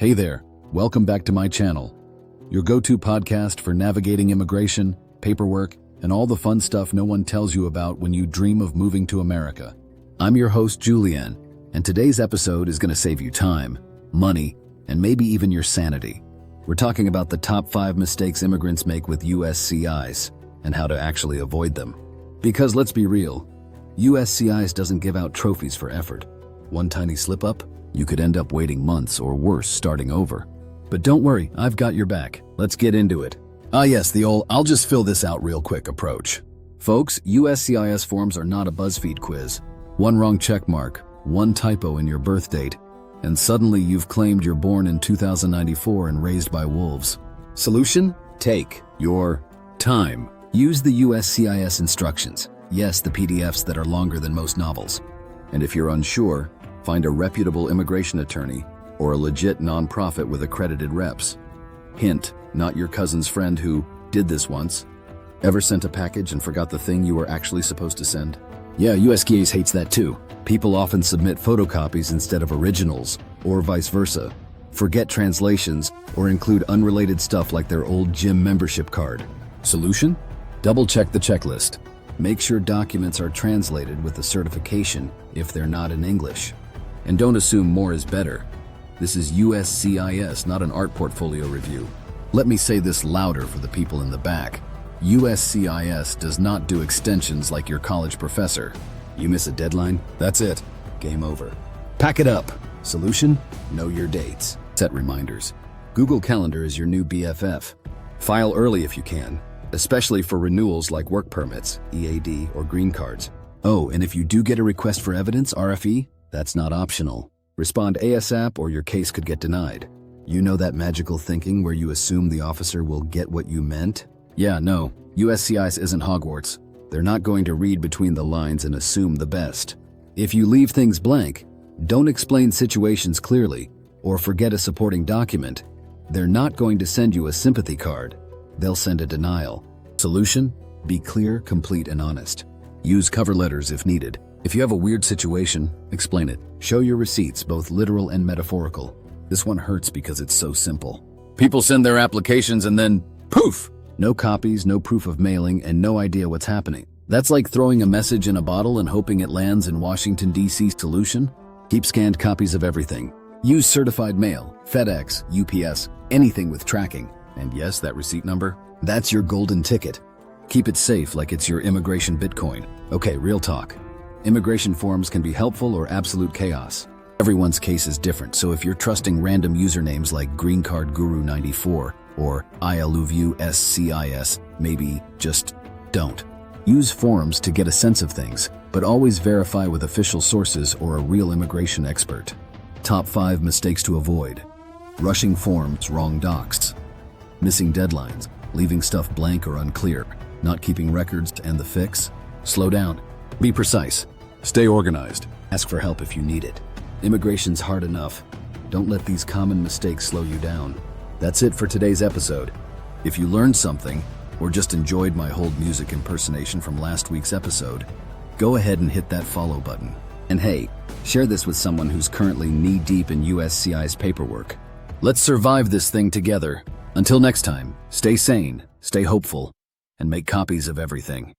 Hey there, welcome back to my channel, your go-to podcast for navigating immigration, paperwork, and all the fun stuff no one tells you about when you dream of moving to America. I'm your host, Julian, and today's episode is going to save you time, money, and maybe even your sanity. We're talking about the top 5 mistakes immigrants make with USCIS and how to actually avoid them. Because let's be real, USCIS doesn't give out trophies for effort. One tiny slip-up, you could end up waiting months or worse, starting over. But don't worry, I've got your back. Let's get into it. Yes, the old "I'll just fill this out real quick" approach. Folks, USCIS forms are not a BuzzFeed quiz. One wrong check mark, one typo in your birth date, and suddenly you've claimed you're born in 2094 and raised by wolves. Solution? Take your time. Use the USCIS instructions. Yes, the PDFs that are longer than most novels. And if you're unsure, find a reputable immigration attorney or a legit nonprofit with accredited reps. Hint, not your cousin's friend who did this once. Ever sent a package and forgot the thing you were actually supposed to send? Yeah, USCIS hates that too. People often submit photocopies instead of originals, or vice versa. Forget translations, or include unrelated stuff like their old gym membership card. Solution? Double-check the checklist. Make sure documents are translated with a certification if they're not in English. And don't assume more is better. This is USCIS, not an art portfolio review. Let me say this louder for the people in the back. USCIS does not do extensions like your college professor. You miss a deadline? That's it. Game over. Pack it up. Solution? Know your dates. Set reminders. Google Calendar is your new BFF. File early if you can, especially for renewals like work permits, EAD, or green cards. Oh, and if you do get a request for evidence, RFE, that's not optional. Respond ASAP or your case could get denied. You know that magical thinking where you assume the officer will get what you meant? Yeah, no, USCIS isn't Hogwarts. They're not going to read between the lines and assume the best. If you leave things blank, don't explain situations clearly, or forget a supporting document, they're not going to send you a sympathy card. They'll send a denial. Solution? Be clear, complete, and honest. Use cover letters if needed. If you have a weird situation, explain it. Show your receipts, both literal and metaphorical. This one hurts because it's so simple. People send their applications and then, poof! No copies, no proof of mailing, and no idea what's happening. That's like throwing a message in a bottle and hoping it lands in Washington, D.C. Solution? Keep scanned copies of everything. Use certified mail, FedEx, UPS, anything with tracking. And yes, that receipt number? That's your golden ticket. Keep it safe like it's your immigration Bitcoin. Okay, real talk. Immigration forms can be helpful or absolute chaos. Everyone's case is different, so if you're trusting random usernames like Green Card Guru 94 or USCIS, maybe just don't. Use forms to get a sense of things, but always verify with official sources or a real immigration expert. Top 5 mistakes to avoid. Rushing forms, wrong docs. Missing deadlines, leaving stuff blank or unclear, not keeping records, and the fix? Slow down. Be precise. Stay organized. Ask for help if you need it. Immigration's hard enough. Don't let these common mistakes slow you down. That's it for today's episode. If you learned something, or just enjoyed my hold music impersonation from last week's episode, go ahead and hit that follow button. And hey, share this with someone who's currently knee-deep in USCIS paperwork. Let's survive this thing together. Until next time, stay sane, stay hopeful, and make copies of everything.